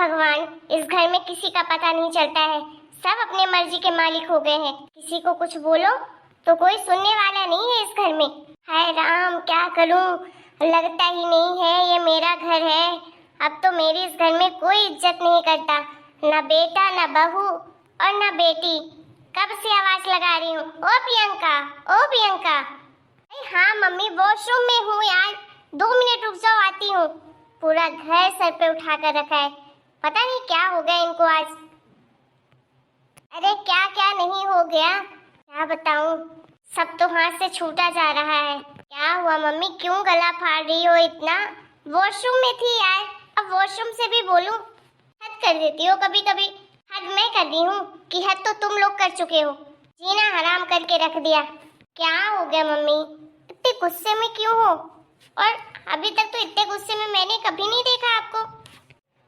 भगवान, इस घर में किसी का पता नहीं चलता है, सब अपने मर्जी के मालिक हो गए हैं। किसी को कुछ बोलो तो कोई सुनने वाला नहीं है इस घर में। हाय राम, क्या करूं, लगता ही नहीं है ये मेरा घर है। अब तो मेरी इस घर में कोई इज्जत नहीं करता, ना बेटा ना बहू और ना बेटी। कब से आवाज लगा रही हूँ, ओ प्रियंका, ओ प्रियंका। हाँ मम्मी, वॉशरूम में हूँ यार, 2 मिनट रुक जाओ, आती हूँ। पूरा घर सर पे उठा कर रखा है, पता नहीं क्या हो गया इनको आज। अरे क्या क्या नहीं हो गया, क्या बताऊं, सब तो हाथ से छूटा जा रहा है। क्या हुआ मम्मी, क्यों गला फाड़ रही हो इतना? वॉशरूम में थी यार, अब वॉशरूम से भी बोलूं? हद कर देती हो कभी कभी। हद मैं कर दी हूँ कि हद तो तुम लोग कर चुके हो, जीना हराम करके रख दिया। क्या हो गया मम्मी, इतने गुस्से में क्यों हो? और अभी तक तो इतने गुस्से में मैंने कभी नहीं देखा आपको।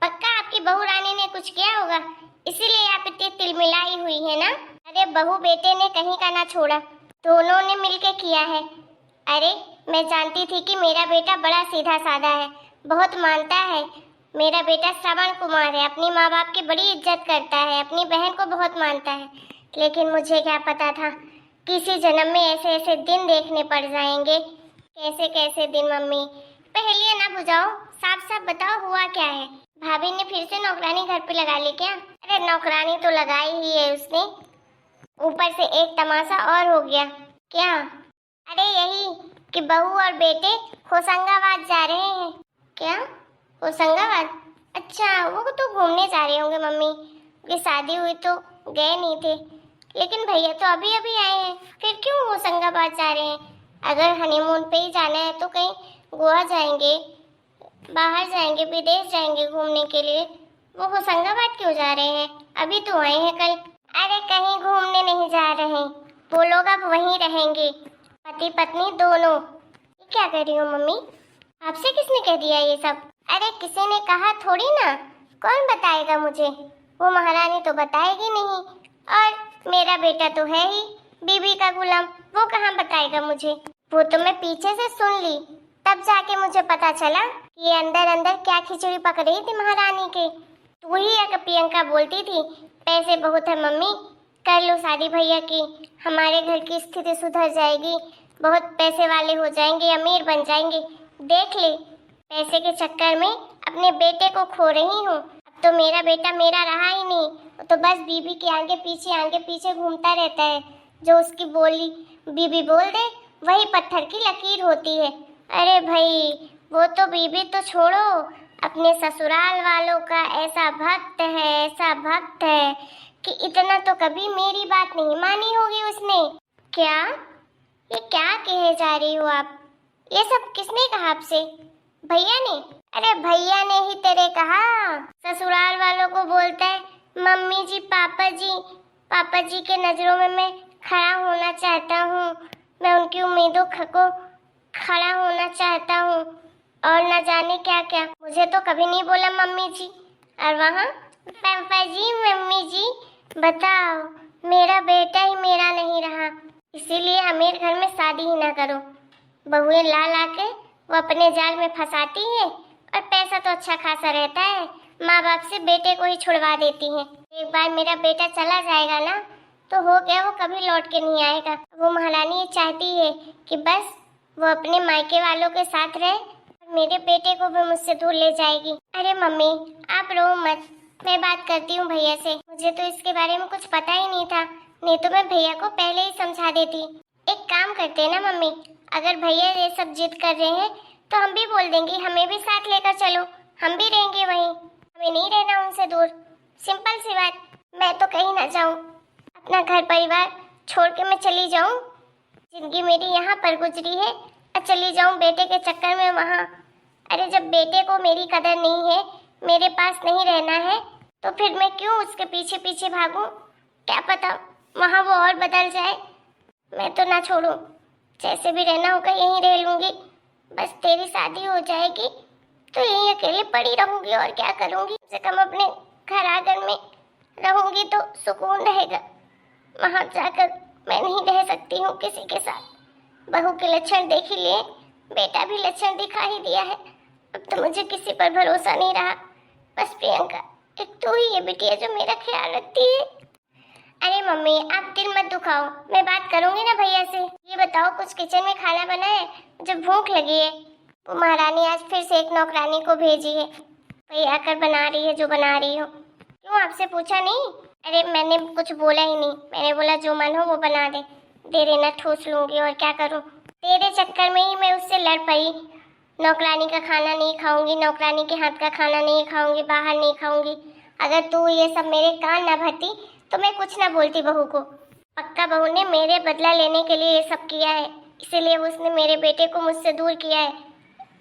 पक्का आपकी बहू रानी ने कुछ किया होगा, इसीलिए आप इतनी तिलमिलाई हुई है ना? अरे बहू बेटे ने कहीं का ना छोड़ा, दोनों ने मिलके किया है। अरे मैं जानती थी कि मेरा बेटा बड़ा सीधा साधा है, बहुत मानता है। मेरा बेटा श्रवण कुमार है, अपनी माँ बाप की बड़ी इज्जत करता है, अपनी बहन को बहुत मानता है। लेकिन मुझे क्या पता था किसी जन्म में ऐसे ऐसे दिन देखने पड़ जाएंगे। कैसे कैसे दिन मम्मी, पहेलियां ना बुझाओ, साफ साफ बताओ हुआ क्या है? भाभी ने फिर से नौकरानी घर पे लगा ली क्या? अरे नौकरानी तो लगाई ही है उसने, ऊपर से एक तमाशा और हो गया। क्या? अरे यही कि बहू और बेटे होशंगाबाद जा रहे हैं। क्या होशंगाबाद? अच्छा, वो तो घूमने जा रहे होंगे मम्मी, उनकी शादी हुई तो गए नहीं थे। लेकिन भैया तो अभी अभी आए हैं, फिर क्यों होशंगाबाद जा रहे हैं? अगर हनीमून पे ही जाना है तो कहीं गोवा जाएंगे, बाहर जाएंगे, विदेश जाएंगे घूमने के लिए। वो होशंगाबाद क्यों जा रहे हैं? अभी तो आए हैं कल। अरे कहीं घूमने नहीं जा रहे, वो लोग अब वहीं रहेंगे, पति पत्नी दोनों। ये क्या कर रही हो मम्मी, आपसे किसने कह दिया ये सब? अरे किसी ने कहा थोड़ी ना, कौन बताएगा मुझे? वो महारानी तो बताएगी नहीं, और मेरा बेटा तो है ही बीबी का गुलाम, वो कहाँ बताएगा मुझे? वो तो मैं पीछे से सुन ली, तब जाके मुझे पता चला कि ये अंदर अंदर क्या खिचड़ी पक रही थी महारानी के। तू ही या प्रियंका बोलती थी पैसे बहुत है मम्मी, कर लो शादी भैया की, हमारे घर की स्थिति सुधर जाएगी, बहुत पैसे वाले हो जाएंगे, अमीर बन जाएंगे। देख ले, पैसे के चक्कर में अपने बेटे को खो रही हूँ। अब तो मेरा बेटा मेरा रहा ही नहीं, तो बस बीबी के आगे पीछे घूमता रहता है। जो उसकी बोली बीबी बोल दे वही पत्थर की लकीर होती है। अरे भाई, वो तो बीबी तो छोड़ो, अपने ससुराल वालों का ऐसा भक्त है कि इतना तो कभी मेरी बात नहीं मानी होगी उसने। क्या? ये क्या कहे जा रही हो आप? ये सब किसने कहा आपसे? भैया ने? अरे भैया ने ही तेरे कहा, ससुराल वालों को बोलता है मम्मी जी पापा जी के नजरों में मैं खड़ा होना चाहता हूँ, मैं उनकी उम्मीदों को खड़ा होना चाहता हूँ, और न जाने क्या क्या। मुझे तो कभी नहीं बोला मम्मी जी, और वहाँ पापा जी मम्मी जी। बताओ, मेरा बेटा ही मेरा नहीं रहा, इसीलिए अमीर घर में शादी ही ना करो। बहुएं ला ला के वो अपने जाल में फंसाती है, और पैसा तो अच्छा खासा रहता है, माँ बाप से बेटे को ही छुड़वा देती हैं। एक बार मेरा बेटा चला जाएगा ना तो हो गया, वो कभी लौट के नहीं आएगा। वो महारानी ये चाहती है कि बस वो अपने मायके वालों के साथ रहे, और मेरे बेटे को भी मुझसे दूर ले जाएगी। अरे मम्मी आप रो मत, मैं बात करती हूँ भैया से। मुझे तो इसके बारे में कुछ पता ही नहीं था, नहीं तो मैं भैया को पहले ही समझा देती। एक काम करते हैं ना मम्मी, अगर भैया ये सब जिद कर रहे हैं तो हम भी बोल देंगे हमें भी साथ लेकर चलो, हम भी रहेंगे वहीं, हमें नहीं रहना उनसे दूर। सिंपल सी बात, मैं तो कहीं ना जाऊँ, अपना घर परिवार छोड़ के मैं चली जाऊँ। जिंदगी मेरी यहाँ पर गुजरी है, और चली जाऊँ बेटे के चक्कर में वहाँ। अरे जब बेटे को मेरी कदर नहीं है, मेरे पास नहीं रहना है, तो फिर मैं क्यों उसके पीछे पीछे भागूं? क्या पता वहाँ वो और बदल जाए। मैं तो ना छोड़ूं, जैसे भी रहना होगा यहीं रह लूंगी। बस तेरी शादी हो जाएगी तो यहीं अकेले पड़ी रहूंगी, और क्या करूंगी? कम से कम अपने घर आंगन में रहूंगी तो सुकून रहेगा। वहाँ जाकर मैं नहीं रह सकती हूँ किसी के साथ। बहू के लक्षण देख ही लिए, बेटा भी लक्षण दिखा ही दिया है, अब तो मुझे किसी पर भरोसा नहीं रहा। बस प्रियंका, एक तो ही ये बिटिया जो मेरा ख्याल रखती है। अरे मम्मी आप दिल मत दुखाओ, मैं बात करूंगी ना भैया से। ये बताओ कुछ किचन में खाना बना है, मुझे भूख लगी है। वो महारानी आज फिर से एक नौकरानी को भेजी है, वही आकर बना रही है जो बना रही हो। क्यों आपसे पूछा नहीं? अरे मैंने कुछ बोला ही नहीं, मैंने बोला जो मन हो वो बना दे। दे देना, ठूस लूंगी और क्या करूं। तेरे चक्कर में ही मैं उससे लड़ पई। नौकरानी का खाना नहीं खाऊंगी, नौकरानी के हाथ का खाना नहीं खाऊंगी, बाहर नहीं खाऊंगी। अगर तू ये सब मेरे कान ना भरती तो मैं कुछ ना बोलती बहू को। पक्का बहू ने मेरे बदला लेने के लिए ये सब किया है, इसीलिए उसने मेरे बेटे को मुझसे दूर किया है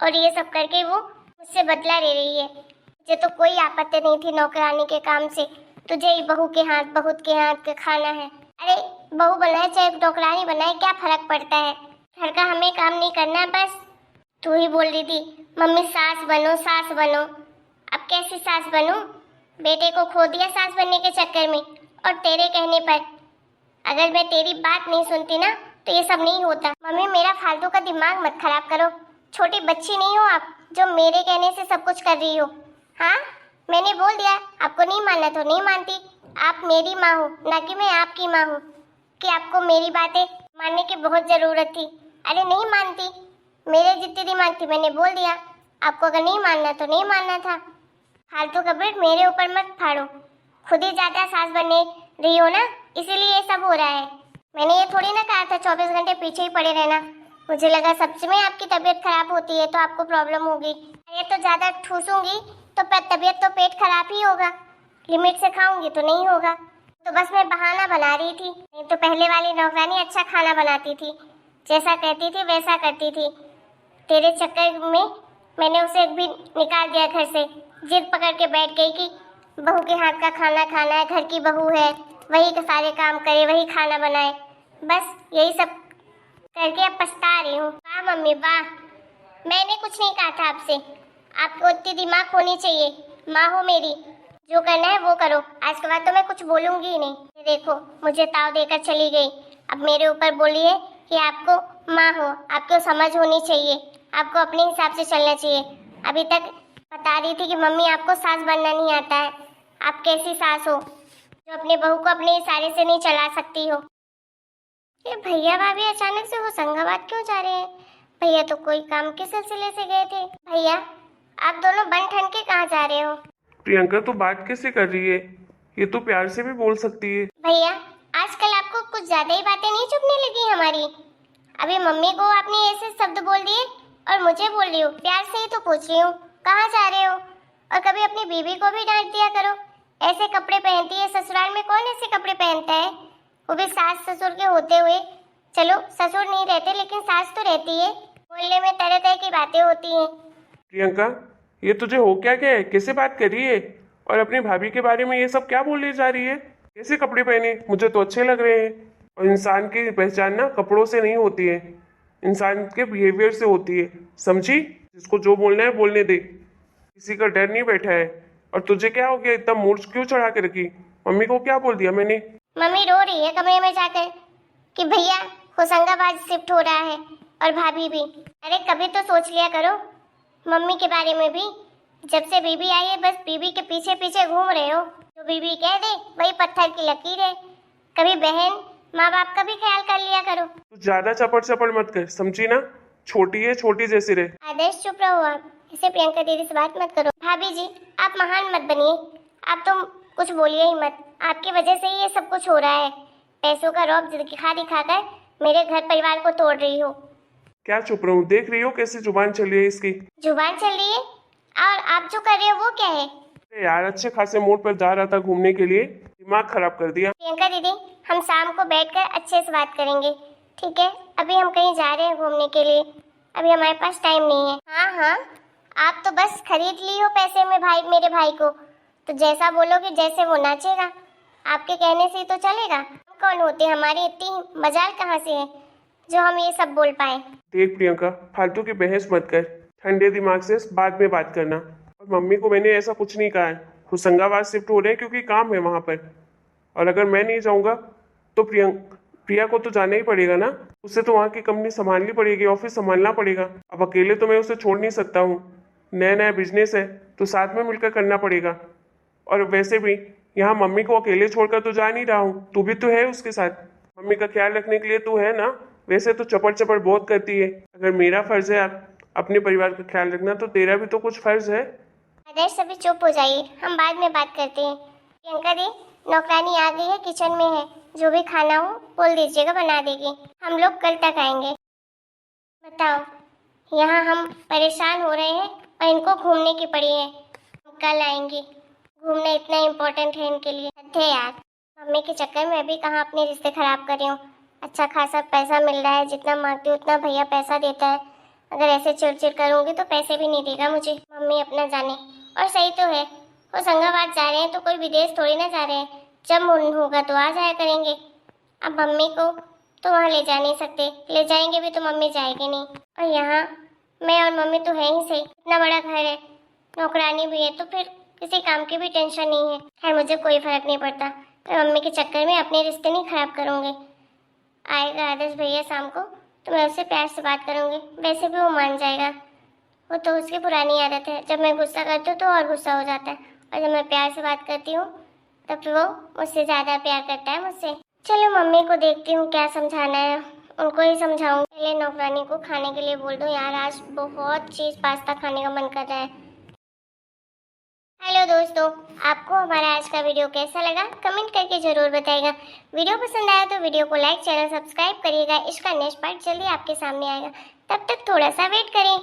और ये सब करके वो मुझसे बदला ले रही है। मुझे तो कोई आपत्ति नहीं थी नौकरानी के काम से, तुझे ही बहू के हाथ बहुत के हाथ का खाना है। अरे बहू बनाए चाहे नौकरानी बनाए क्या फर्क पड़ता है, घर का हमें काम नहीं करना बस। तू ही बोल रही थी मम्मी सास बनो सास बनो, अब कैसी सास बनूं? बेटे को खो दिया सास बनने के चक्कर में, और तेरे कहने पर। अगर मैं तेरी बात नहीं सुनती ना तो ये सब नहीं होता। मम्मी मेरा फालतू का दिमाग मत खराब करो, छोटी बच्ची नहीं हो आप जो मेरे कहने से सब कुछ कर रही हो। हाँ मैंने बोल दिया, आपको नहीं मानना तो नहीं मानती। आप मेरी माँ हो ना कि मैं आपकी माँ हूँ कि आपको मेरी बातें मानने की बहुत ज़रूरत थी। अरे नहीं मानती, मेरे जितनी दिमाग थी मैंने बोल दिया। आपको अगर नहीं मानना तो नहीं मानना था। फालतू का ब्रेड मेरे ऊपर मत फाड़ो, खुद ही ज़्यादा सास बनने रही हो ना, इसीलिए ये सब हो रहा है। मैंने ये थोड़ी ना कहा था 24 घंटे पीछे ही पड़े रहना। मुझे लगा सच में आपकी तबीयत खराब होती है तो आपको प्रॉब्लम होगी। ये तो ज़्यादा ठूसूंगी तो तबीयत तो पेट खराब ही होगा, लिमिट से खाऊंगी तो नहीं होगा। तो बस मैं बहाना बना रही थी, नहीं तो पहले वाली नौकरानी अच्छा खाना बनाती थी, जैसा कहती थी वैसा करती थी। तेरे चक्कर में मैंने उसे भी निकाल दिया घर से, जिद पकड़ के बैठ गई कि बहू के हाथ का खाना खाना है, घर की बहू है, वही के सारे काम करे, वही खाना बनाए। बस यही सब करके अब पछता रही हूँ। वाह मम्मी वाह, मैंने कुछ नहीं कहा था आपसे, आपको इतनी दिमाग होनी चाहिए। माँ हो मेरी, जो करना है वो करो। आज के बाद तो मैं कुछ बोलूंगी ही नहीं। ये देखो मुझे ताव देकर चली गई, अब मेरे ऊपर बोली है कि आपको माँ हो, आपको समझ होनी चाहिए, आपको अपने हिसाब से चलना चाहिए। अभी तक बता रही थी कि मम्मी आपको सास बनना नहीं आता है। आप कैसी सास हो जो अपने बहू को अपने इशारे से नहीं चला सकती हो। ये भैया भाभी अचानक से होशंगाबाद क्यों जा रहे हैं? भैया तो कोई काम के सिलसिले से गए थे। भैया आप दोनों बन ठन के कहाँ जा रहे हो? प्रियंका तो बात कैसे कर रही है, ये तो प्यार से भी बोल सकती है। भैया आजकल आपको कुछ ज्यादा ही बातें नहीं चुभने लगी हमारी? अभी मम्मी को आपने ऐसे शब्द बोल दिए और मुझे बोल रही हो। प्यार से ही तो पूछ रही हूँ कहाँ जा रहे हो। और कभी अपनी बीवी को भी डांट दिया करो, ऐसे कपड़े पहनती है। ससुराल में कौन ऐसे कपड़े पहनता है, वो भी सास ससुर के होते हुए। चलो ससुर नहीं रहते लेकिन सास तो रहती है, बोलने में तरह तरह की बातें होती हैं। प्रियंका ये तुझे हो क्या गया है, कैसे बात कर रही है? और अपनी भाभी के बारे में ये सब क्या बोलने जा रही है? कैसे कपड़े पहने, मुझे तो अच्छे लग रहे हैं। और इंसान की पहचान ना कपड़ों से नहीं होती है, इंसान के बिहेवियर से होती है, समझी? जिसको जो बोलना है बोलने दे, किसी का डर नहीं बैठा है। और तुझे क्या हो गया, इतना मूड क्यों चढ़ा के रखी? मम्मी को क्या बोल दिया मैंने? मम्मी रो रही है कमरे में जाकर कि भैया होशंगाबाद शिफ्ट हो रहा है और भाभी भी। अरे कभी तो सोच लिया करो मम्मी के बारे में भी। जब से बीबी आई है बस बीबी के पीछे पीछे घूम रहे हो, जो बीबी कह दे वही पत्थर की लकीर है। कभी बहन माँ बाप का भी ख्याल कर लिया करो। तू ज्यादा चपड़ चपड़ मत कर, समझी ना? छोटी है, छोटी जैसी रहे। आदर्श चुप रहो आप, इसे प्रियंका दीदी से बात मत करो। भाभी जी आप महान मत बनिए, आप तो कुछ बोलिए ही मत। आपकी वजह से ही ये सब कुछ हो रहा है। पैसों का रौब दिखा दिखाकर मेरे घर परिवार को तोड़ रही हो। क्या चुप रहूं, देख रही हो कैसी जुबान चल रही है इसकी? जुबान चल रही है और आप जो कर रहे हो वो क्या है? अरे यार अच्छे खासे मूड पर जा रहा था घूमने के लिए, दिमाग खराब कर दिया। प्रियंका दीदी हम शाम को बैठकर अच्छे से बात करेंगे, ठीक है? अभी हम कहीं जा रहे हैं घूमने के लिए, अभी हमारे पास टाइम नहीं है। हाँ हाँ आप तो बस खरीद ली हो पैसे में भाई, मेरे भाई को तो जैसा बोलोगे जैसे वो नाचेगा, आपके कहने से ही तो चलेगा। हम कौन होते, हमारी इतनी मजाल कहाँ से है जो हम ये सब बोल पाए? देख प्रियंका फालतू की बहस मत कर, ठंडे दिमाग से बाद में बात करना। और मम्मी को मैंने ऐसा कुछ नहीं कहा है, होशंगाबाद शिफ्ट हो रहे हैं क्योंकि काम है वहाँ पर। और अगर मैं नहीं जाऊँगा तो प्रिया को तो जाना ही पड़ेगा ना, उसे तो वहाँ की कंपनी संभालनी पड़ेगी, ऑफिस संभालना पड़ेगा। अब अकेले तो मैं उसे छोड़ नहीं सकता हूँ, नया नया बिजनेस है तो साथ में मिलकर करना पड़ेगा। और वैसे भी यहाँ मम्मी को अकेले छोड़कर तो जा नहीं रहा हूँ, तू भी तो है उसके साथ। मम्मी का ख्याल रखने के लिए तू है ना। वैसे तो चपड़ चपड़ बहुत करती है, अगर मेरा फर्ज है अपने परिवार का ख्याल रखना, तो तेरा भी तो कुछ फर्ज है। आदर्श अभी चुप हो जाइए, हम बाद में बात करते हैं। प्रियंका दी, नौकरानी आ गई है, किचन में है, जो भी खाना हो बोल दीजिएगा, बना देगी। हम लोग कल तक आएंगे। बताओ, यहाँ हम परेशान हो रहे हैं और इनको घूमने की पड़ी है। हम कल आएंगे, घूमना इतना इम्पोर्टेंट है इनके लिए। हद है यार, मम्मी के चक्कर में अभी कहाँ अपने रिश्ते खराब कर रही हूँ। अच्छा खासा पैसा मिल रहा है, जितना मांगती हूँ उतना भैया पैसा देता है। अगर ऐसे चिड़चिड़ करूँगी तो पैसे भी नहीं देगा मुझे। मम्मी अपना जाने। और सही तो है, होशंगाबाद जा रहे हैं तो कोई विदेश थोड़ी ना जा रहे हैं, जब मन होगा तो आ जाया करेंगे। अब मम्मी को तो वहाँ ले जा नहीं सकते, ले जाएंगे भी तो मम्मी जाएगी नहीं। और यहाँ मैं और मम्मी तो है ही सही, इतना बड़ा घर है, नौकरानी भी है, तो फिर किसी काम की भी टेंशन नहीं है। खैर मुझे कोई फर्क नहीं पड़ता, मैं मम्मी के चक्कर में अपने रिश्ते नहीं खराब करूँगी। आएगा आदर्श भैया शाम को तो मैं उससे प्यार से बात करूँगी, वैसे भी वो मान जाएगा। वो तो उसकी पुरानी आदत है, जब मैं गुस्सा करती हूँ तो और गुस्सा हो जाता है, और जब मैं प्यार से बात करती हूँ तब फिर वो मुझसे ज़्यादा प्यार करता है मुझसे। चलो मम्मी को देखती हूँ क्या समझाना है, उनको ही समझाऊँ। पहले नौकरानी को खाने के लिए बोल दूँ, यार आज बहुत चीज़ पास्ता खाने का मन कर रहा है। हेलो दोस्तों, आपको हमारा आज का वीडियो कैसा लगा कमेंट करके जरूर बताइएगा। वीडियो पसंद आया तो वीडियो को लाइक, चैनल सब्सक्राइब करिएगा। इसका नेक्स्ट पार्ट जल्दी आपके सामने आएगा, तब तक थोड़ा सा वेट करें।